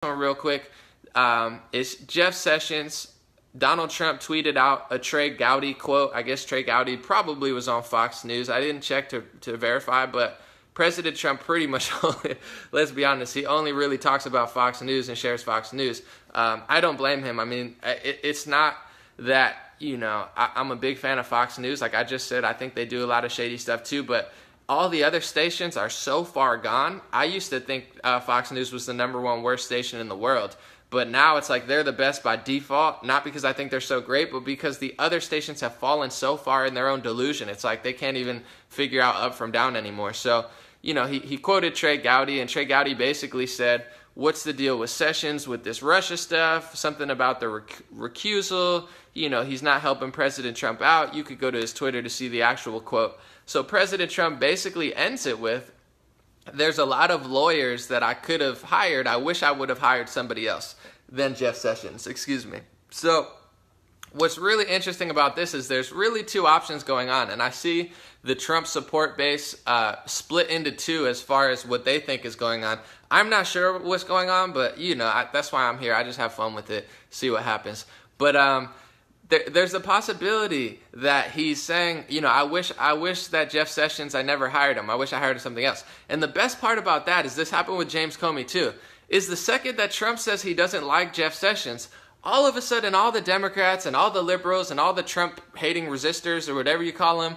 real quick. It's Jeff Sessions. Donald Trump tweeted out a Trey Gowdy quote. I guess Trey Gowdy probably was on Fox News. I didn't check to verify, but President Trump pretty much only, let's be honest, he only really talks about Fox News and shares Fox News. I don't blame him. I mean, it's not that, I'm a big fan of Fox News. Like I just said, I think they do a lot of shady stuff too, but all the other stations are so far gone. I used to think Fox News was the #1 worst station in the world. But now it's like they're the best by default, not because I think they're so great, but because the other stations have fallen so far in their own delusion. It's like they can't even figure out up from down anymore. So, he quoted Trey Gowdy, and Trey Gowdy basically said, what's the deal with Sessions with this Russia stuff? Something about the recusal. He's not helping President Trump out. You could go to his Twitter to see the actual quote. So President Trump basically ends it with, there's a lot of lawyers that I could have hired. I wish I would have hired somebody else than Jeff Sessions. Excuse me. So what's really interesting about this is there's really two options going on. And I see the Trump support base split into two as far as what they think is going on. I'm not sure what's going on, but, that's why I'm here. I just have fun with it, see what happens. But there's a possibility that he's saying, I wish that Jeff Sessions, I never hired him. I wish I hired something else. And the best part about that is this happened with James Comey too, is the second that Trump says he doesn't like Jeff Sessions, all of a sudden all the Democrats and all the liberals and all the Trump-hating resistors or whatever you call them,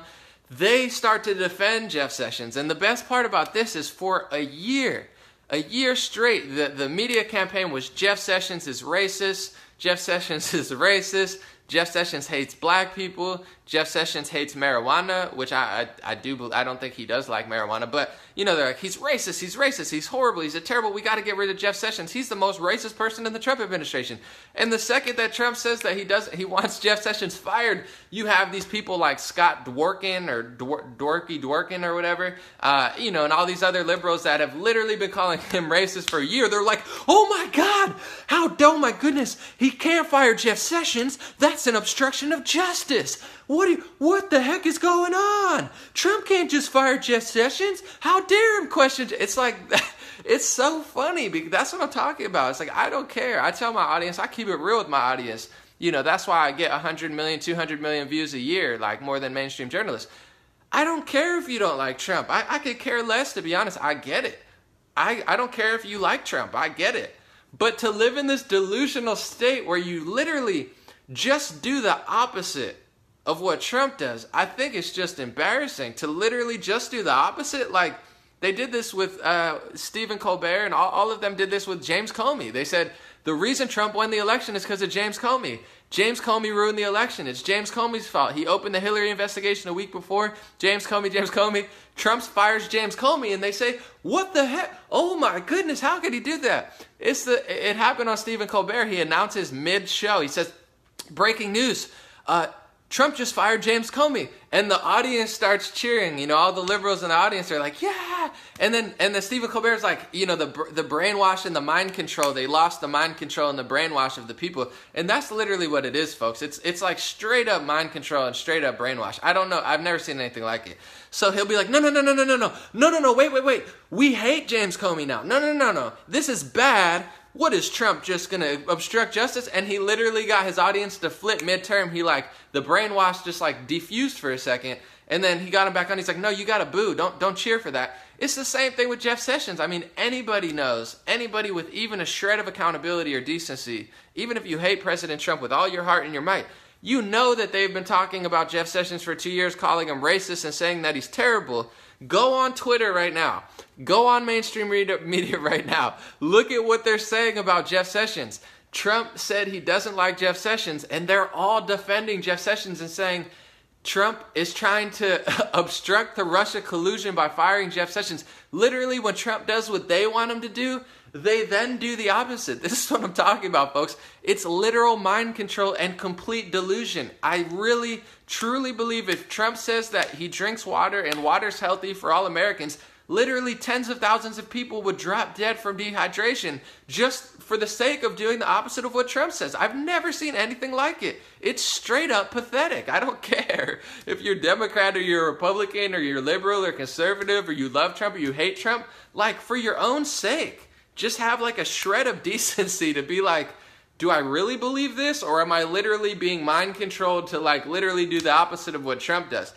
they start to defend Jeff Sessions. And the best part about this is for a year straight, the media campaign was Jeff Sessions is racist, Jeff Sessions is racist, Jeff Sessions hates black people. Jeff Sessions hates marijuana, which I don't think he does like marijuana. But, they're like, he's racist, he's horrible, he's a terrible, we got to get rid of Jeff Sessions. He's the most racist person in the Trump administration. And the second that Trump says that he wants Jeff Sessions fired, you have these people like Scott Dworkin or Dworkin or whatever, and all these other liberals that have literally been calling him racist for a year. They're like, oh my God, oh my goodness, he can't fire Jeff Sessions. That's an obstruction of justice. What the heck is going on? Trump can't just fire Jeff Sessions. How dare him question? It's like, it's so funny because that's what I'm talking about. It's like, I don't care. I tell my audience, I keep it real with my audience. That's why I get 100 million, 200 million views a year, like more than mainstream journalists. I don't care if you don't like Trump. I could care less, to be honest. I get it. I don't care if you like Trump. I get it. But to live in this delusional state where you literally just do the opposite of what Trump does, I think it's just embarrassing to literally just do the opposite. Like they did this with Stephen Colbert, and all of them did this with James Comey. They said the reason Trump won the election is because of James Comey. James Comey ruined the election. It's James Comey's fault. He opened the Hillary investigation a week before. James Comey. Trump fires James Comey, and they say, what the heck? Oh my goodness, how could he do that? It happened on Stephen Colbert. He announces mid-show. He says, breaking news, Trump just fired James Comey. And the audience starts cheering. All the liberals in the audience are like, yeah. And then Stephen Colbert's like, the brainwash and the mind control. They lost the mind control and the brainwash of the people. And that's literally what it is, folks. It's like straight up mind control and straight up brainwash. I don't know. I've never seen anything like it. So he'll be like, no, wait. We hate James Comey now. No. This is bad. What is Trump just going to obstruct justice? And he literally got his audience to flip midterm. The brainwash just defused for a second. And then he got him back on. He's like, no, you got to boo. Don't cheer for that. It's the same thing with Jeff Sessions. I mean, anybody knows, anybody with even a shred of accountability or decency, even if you hate President Trump with all your heart and your might, you know that they've been talking about Jeff Sessions for 2 years, calling him racist and saying that he's terrible. Go on Twitter right now. Go on mainstream media right now. Look at what they're saying about Jeff Sessions. Trump said he doesn't like Jeff Sessions, and they're all defending Jeff Sessions and saying Trump is trying to obstruct the Russia collusion by firing Jeff Sessions. Literally, when Trump does what they want him to do, they then do the opposite. This is what I'm talking about, folks. It's literal mind control and complete delusion. I really, truly believe if Trump says that he drinks water and water's healthy for all Americans, literally tens of thousands of people would drop dead from dehydration just for the sake of doing the opposite of what Trump says. I've never seen anything like it. It's straight up pathetic. I don't care if you're Democrat or you're Republican or you're liberal or conservative or you love Trump or you hate Trump. Like, for your own sake, just have like a shred of decency to be like, do I really believe this, or am I literally being mind controlled to like literally do the opposite of what Trump does?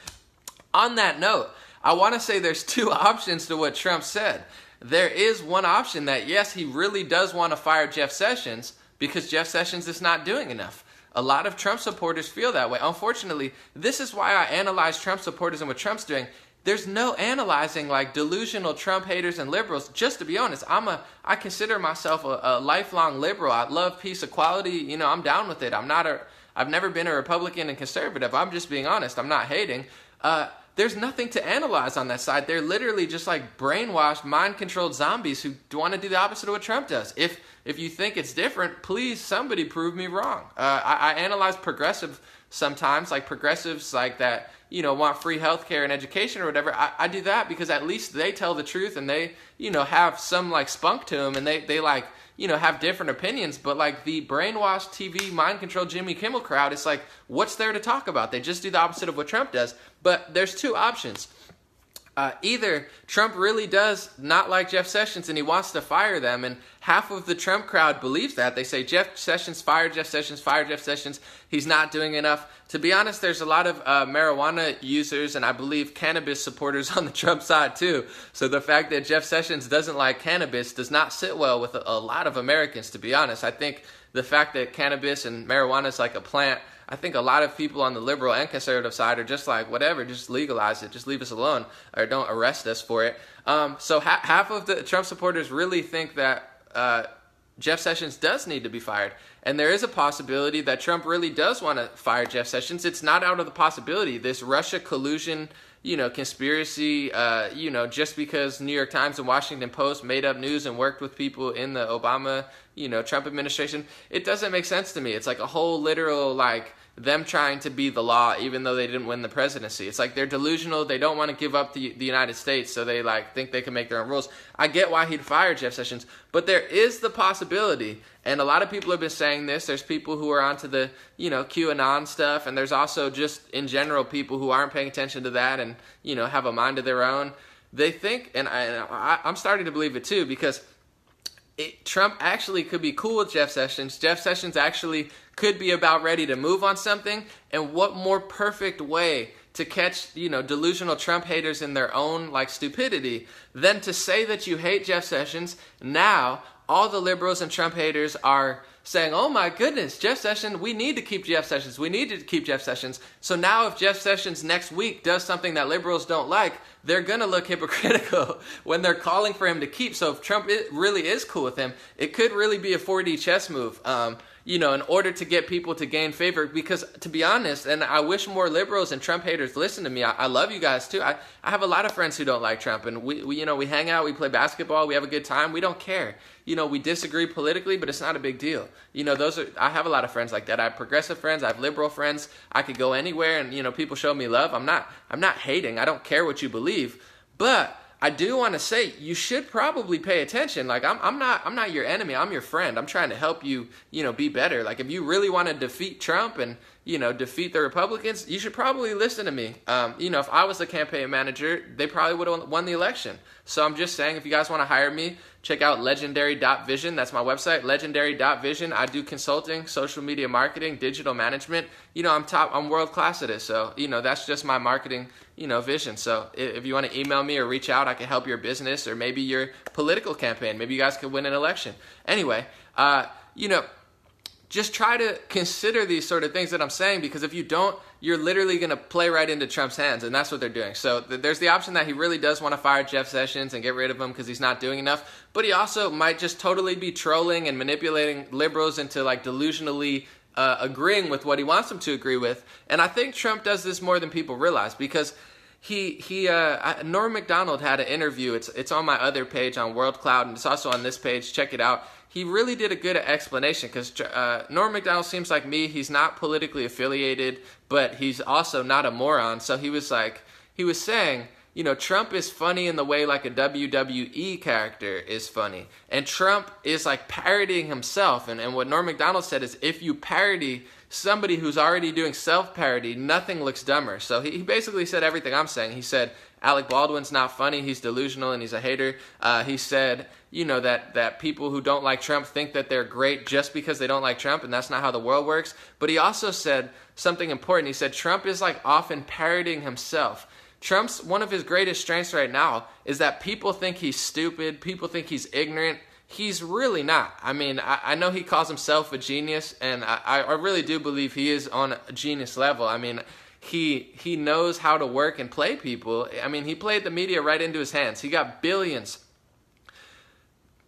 On that note, I want to say there's two options to what Trump said. There is one option that, yes, he really does want to fire Jeff Sessions because Jeff Sessions is not doing enough. A lot of Trump supporters feel that way. Unfortunately, this is why I analyze Trump supporters and what Trump's doing. There's no analyzing like delusional Trump haters and liberals. Just to be honest, I consider myself a lifelong liberal. I love peace, equality. You know, I'm down with it. I've never been a Republican and conservative. I'm just being honest. I'm not hating. There's nothing to analyze on that side. They're literally just like brainwashed, mind-controlled zombies who want to do the opposite of what Trump does. If you think it's different, please somebody prove me wrong. I analyze progressive sometimes, like progressives like that, you know, want free healthcare and education or whatever. I do that because at least they tell the truth and they, you know, have some like spunk to them and they like, you know, have different opinions. But like the brainwashed TV mind-controlled Jimmy Kimmel crowd, it's like, what's there to talk about? They just do the opposite of what Trump does. But there's two options. Either Trump really does not like Jeff Sessions and he wants to fire them, and half of the Trump crowd believes that. They say Jeff Sessions, fire Jeff Sessions, fire Jeff Sessions. He's not doing enough. To be honest, there's a lot of marijuana users and I believe cannabis supporters on the Trump side too. So the fact that Jeff Sessions doesn't like cannabis does not sit well with a lot of Americans, to be honest. I think the fact that cannabis and marijuana is like a plant, I think a lot of people on the liberal and conservative side are just like, whatever, just legalize it, just leave us alone, or don't arrest us for it. So half of the Trump supporters really think that Jeff Sessions does need to be fired. And there is a possibility that Trump really does want to fire Jeff Sessions. It's not out of the possibility. This Russia collusion, you know, conspiracy, you know, just because New York Times and Washington Post made up news and worked with people in the Obama, you know, Trump administration, it doesn't make sense to me. It's like a whole literal, like, them trying to be the law even though they didn't win the presidency. It's like they're delusional. They don't want to give up the United States, so they like think they can make their own rules. I get why he'd fire Jeff Sessions, but there is the possibility, and a lot of people have been saying this. There's people who are onto the, you know, QAnon stuff, and there's also just in general people who aren't paying attention to that and, you know, have a mind of their own. They think, and I'm starting to believe it too, because Trump actually could be cool with Jeff Sessions. Jeff Sessions actually could be about ready to move on something. And what more perfect way to catch, you know, delusional Trump haters in their own like stupidity than to say that you hate Jeff Sessions. Now all the liberals and Trump haters are saying, oh my goodness, Jeff Sessions, we need to keep Jeff Sessions. We need to keep Jeff Sessions. So now if Jeff Sessions next week does something that liberals don't like, they're going to look hypocritical when they're calling for him to keep. So if Trump really is cool with him, it could really be a 4D chess move, you know, in order to get people to gain favor. Because to be honest, and I wish more liberals and Trump haters listen to me. I love you guys too. I have a lot of friends who don't like Trump, and we you know, we hang out, we play basketball, we have a good time. We don't care. You know, we disagree politically, but it's not a big deal. You know, I have a lot of friends like that. I have progressive friends, I have liberal friends. I could go anywhere and, you know, people show me love. I'm not hating. I don't care what you believe. But I do want to say you should probably pay attention. Like I'm not your enemy. I'm your friend. I'm trying to help you, you know, be better. Like if you really want to defeat Trump and, you know, defeat the Republicans, you should probably listen to me. You know, if I was the campaign manager, they probably would have won the election. So I'm just saying, if you guys want to hire me, check out legendary.vision. That's my website, legendary.vision. I do consulting, social media marketing, digital management. You know, I'm world class at it. So, you know, that's just my marketing, you know, vision. So if you want to email me or reach out, I can help your business or maybe your political campaign. Maybe you guys could win an election. Anyway, you know, just try to consider these sort of things that I'm saying, because if you don't, you're literally going to play right into Trump's hands, and that's what they're doing. So there's the option that he really does want to fire Jeff Sessions and get rid of him because he's not doing enough, but he also might just totally be trolling and manipulating liberals into like delusionally agreeing with what he wants them to agree with. And I think Trump does this more than people realize, because Norm Macdonald had an interview. It's on my other page on World Cloud, and it's also on this page. Check it out. He really did a good explanation, because Norm Macdonald seems like me. He's not politically affiliated, but he's also not a moron. So he was saying, you know, Trump is funny in the way like a WWE character is funny. And Trump is like parodying himself. And what Norm Macdonald said is, if you parody somebody who's already doing self-parody, nothing looks dumber. So he basically said everything I'm saying. He said, Alec Baldwin's not funny, he's delusional, and he's a hater. He said, that people who don't like Trump think that they're great just because they don't like Trump, and that's not how the world works. But he also said something important. He said Trump is like often parodying himself. Trump's, one of his greatest strengths right now is that people think he's stupid, people think he's ignorant. He's really not. I mean, I know he calls himself a genius, and I really do believe he is on a genius level. I mean, he knows how to work and play people. I mean, he played the media right into his hands. He got billions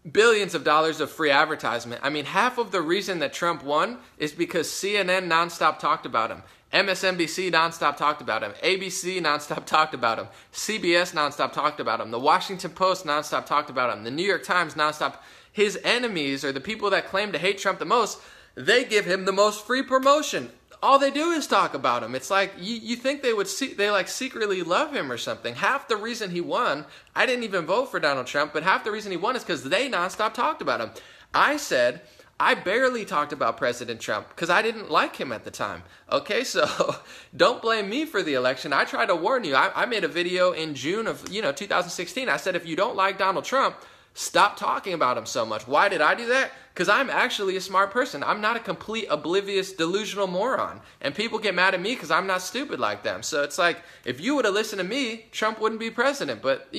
of dollars of free advertisement. I mean, half of the reason that Trump won is because CNN nonstop talked about him. MSNBC nonstop talked about him. ABC nonstop talked about him. CBS nonstop talked about him. The Washington Post nonstop talked about him. The New York Times nonstop. His enemies, or the people that claim to hate Trump the most, they give him the most free promotion. All they do is talk about him. It's like, you think they would they like secretly love him or something. Half the reason he won, I didn't even vote for Donald Trump, but half the reason he won is because they nonstop talked about him. I said, I barely talked about President Trump because I didn't like him at the time. Okay, so don't blame me for the election. I tried to warn you. I made a video in June of 2016. I said, if you don't like Donald Trump, stop talking about him so much. Why did I do that? Because I'm actually a smart person. I'm not a complete oblivious, delusional moron. And people get mad at me because I'm not stupid like them. So it's like, if you would have listened to me, Trump wouldn't be president. But,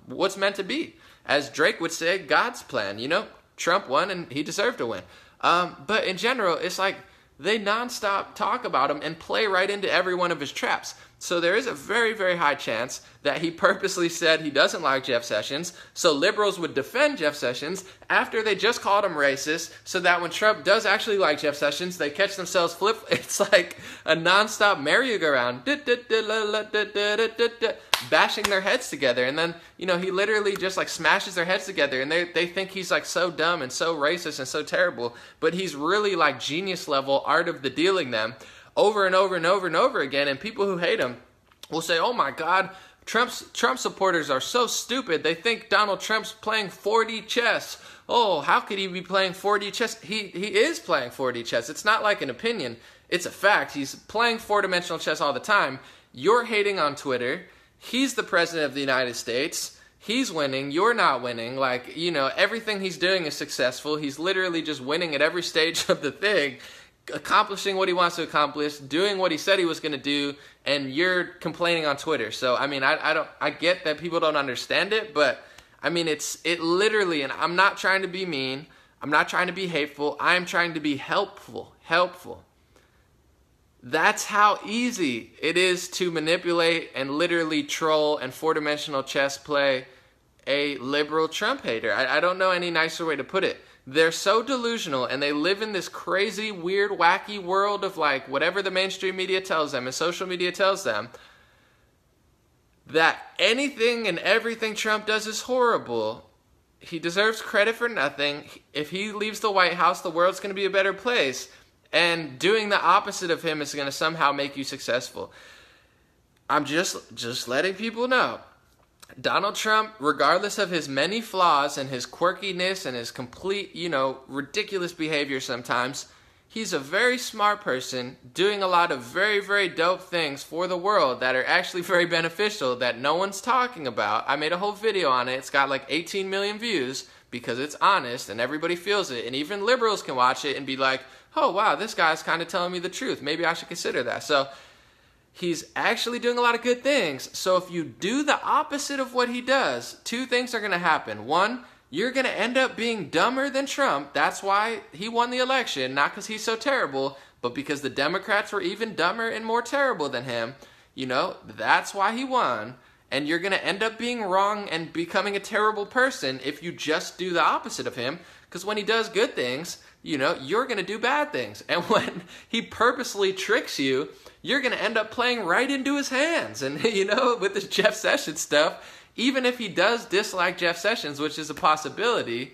what's meant to be. As Drake would say, God's plan, Trump won and he deserved to win. But in general, it's like they nonstop talk about him and play right into every one of his traps. So there is a very, very high chance that he purposely said he doesn't like Jeff Sessions, so liberals would defend Jeff Sessions after they just called him racist, so that when Trump does actually like Jeff Sessions, they catch themselves flip. It's like a nonstop merry-go-round, bashing their heads together. And then, he literally just like smashes their heads together, and they think he's like so dumb and so racist and so terrible, but he's really like genius level art of the dealing them over and over and over and over again. And people who hate him will say, oh my God, Trump supporters are so stupid. They think Donald Trump's playing 4D chess. Oh, how could he be playing 4D chess? He is playing 4D chess. It's not like an opinion. It's a fact. He's playing four-dimensional chess all the time. You're hating on Twitter. He's the president of the United States. He's winning. You're not winning. Like, everything he's doing is successful. He's literally just winning at every stage of the thing, accomplishing what he wants to accomplish, doing what he said he was going to do, and you're complaining on Twitter. So, I mean, I get that people don't understand it, but, I mean, it literally, and I'm not trying to be mean, I'm not trying to be hateful, I'm trying to be helpful. That's how easy it is to manipulate and literally troll and four-dimensional chess play a liberal Trump hater. I don't know any nicer way to put it. They're so delusional, and they live in this crazy, weird, wacky world of like whatever the mainstream media tells them and social media tells them, that anything and everything Trump does is horrible. He deserves credit for nothing. If he leaves the White House, the world's going to be a better place. And doing the opposite of him is going to somehow make you successful. I'm just letting people know. Donald Trump, regardless of his many flaws and his quirkiness and his complete, ridiculous behavior sometimes, he's a very smart person doing a lot of very, very dope things for the world that are actually very beneficial that no one's talking about. I made a whole video on it. It's got like 18 million views because it's honest and everybody feels it. And even liberals can watch it and be like, oh, wow, this guy's kind of telling me the truth. Maybe I should consider that. So he's actually doing a lot of good things. So if you do the opposite of what he does, two things are going to happen. One, you're going to end up being dumber than Trump. That's why he won the election, not because he's so terrible, but because the Democrats were even dumber and more terrible than him. That's why he won. And you're going to end up being wrong and becoming a terrible person if you just do the opposite of him. Because when he does good things, you're going to do bad things. And when he purposely tricks you, you're going to end up playing right into his hands. And, with this Jeff Sessions stuff, even if he does dislike Jeff Sessions, which is a possibility,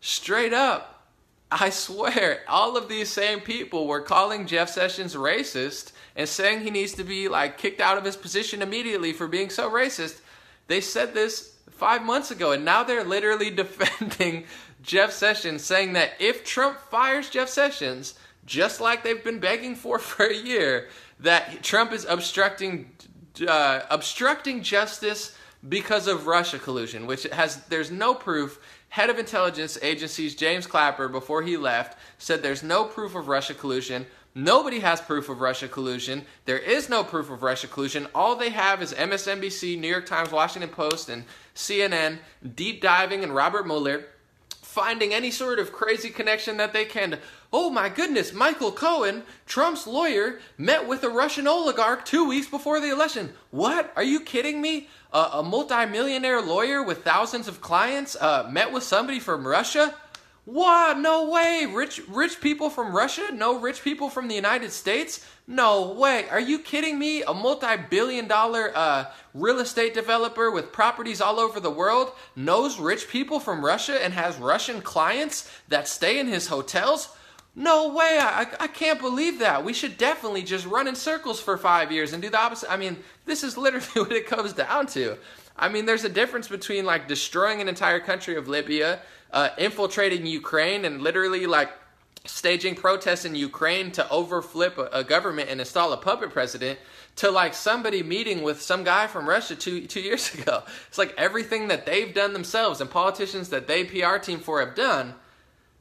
straight up, I swear, all of these same people were calling Jeff Sessions racist and saying he needs to be, kicked out of his position immediately for being so racist. They said this 5 months ago, and now they're literally defending Jeff Sessions, saying that if Trump fires Jeff Sessions, just like they've been begging for a year, that Trump is obstructing obstructing justice because of Russia collusion, there's no proof. Head of intelligence agencies James Clapper, before he left, said there's no proof of Russia collusion. Nobody has proof of Russia collusion. There is no proof of Russia collusion. All they have is MSNBC, New York Times, Washington Post, and CNN deep diving and Robert Mueller finding any sort of crazy connection that they can. Oh my goodness, Michael Cohen, Trump's lawyer, met with a Russian oligarch 2 weeks before the election. What? Are you kidding me? A multimillionaire lawyer with thousands of clients met with somebody from Russia? What? No way. Rich people from Russia? No rich people from the United States? No way. Are you kidding me? A multi-billion-dollar real estate developer with properties all over the world knows rich people from Russia and has Russian clients that stay in his hotels? No way. I can't believe that. We should definitely just run in circles for 5 years and do the opposite. I mean, this is literally what it comes down to. I mean, there's a difference between like destroying an entire country of Libya, infiltrating Ukraine, and literally like staging protests in Ukraine to overflip a government and install a puppet president, to like somebody meeting with some guy from Russia two years ago. It's like everything that they've done themselves and politicians that they PR team for have done,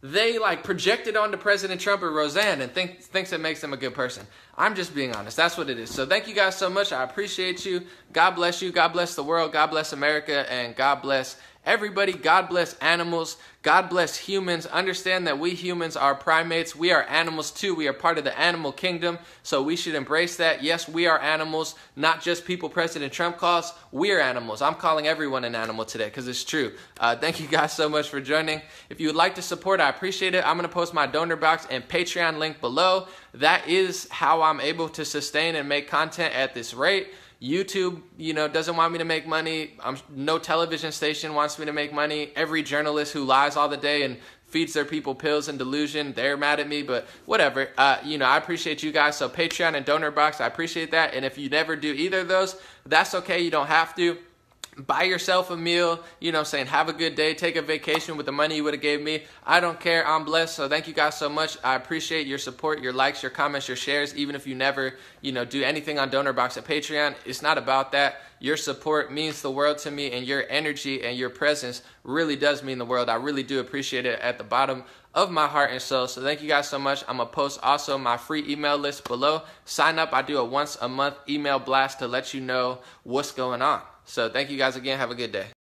they like projected onto President Trump or Roseanne and thinks it makes them a good person. I'm just being honest. That's what it is. So thank you guys so much. I appreciate you. God bless you. God bless the world. God bless America. And God bless everybody. God bless animals. God bless humans. Understand that we humans are primates. We are animals too. We are part of the animal kingdom. So we should embrace that. Yes, we are animals, not just people President Trump calls. We are animals. I'm calling everyone an animal today because it's true. Thank you guys so much for joining. If you would like to support, I appreciate it. I'm going to post my donor box and Patreon link below. That is how I'm able to sustain and make content at this rate. YouTube, doesn't want me to make money. No television station wants me to make money. Every journalist who lies all the day and feeds their people pills and delusion, they're mad at me, but whatever. I appreciate you guys. So Patreon and donor box, I appreciate that. And if you never do either of those, that's okay. You don't have to. Buy yourself a meal, saying have a good day, take a vacation with the money you would have gave me. I don't care. I'm blessed. So thank you guys so much. I appreciate your support, your likes, your comments, your shares, even if you never, do anything on Donor Box at Patreon. It's not about that. Your support means the world to me, and your energy and your presence really does mean the world. I really do appreciate it at the bottom of my heart and soul. So thank you guys so much. I'm going to post also my free email list below. Sign up. I do a once a month email blast to let you know what's going on. So thank you guys again. Have a good day.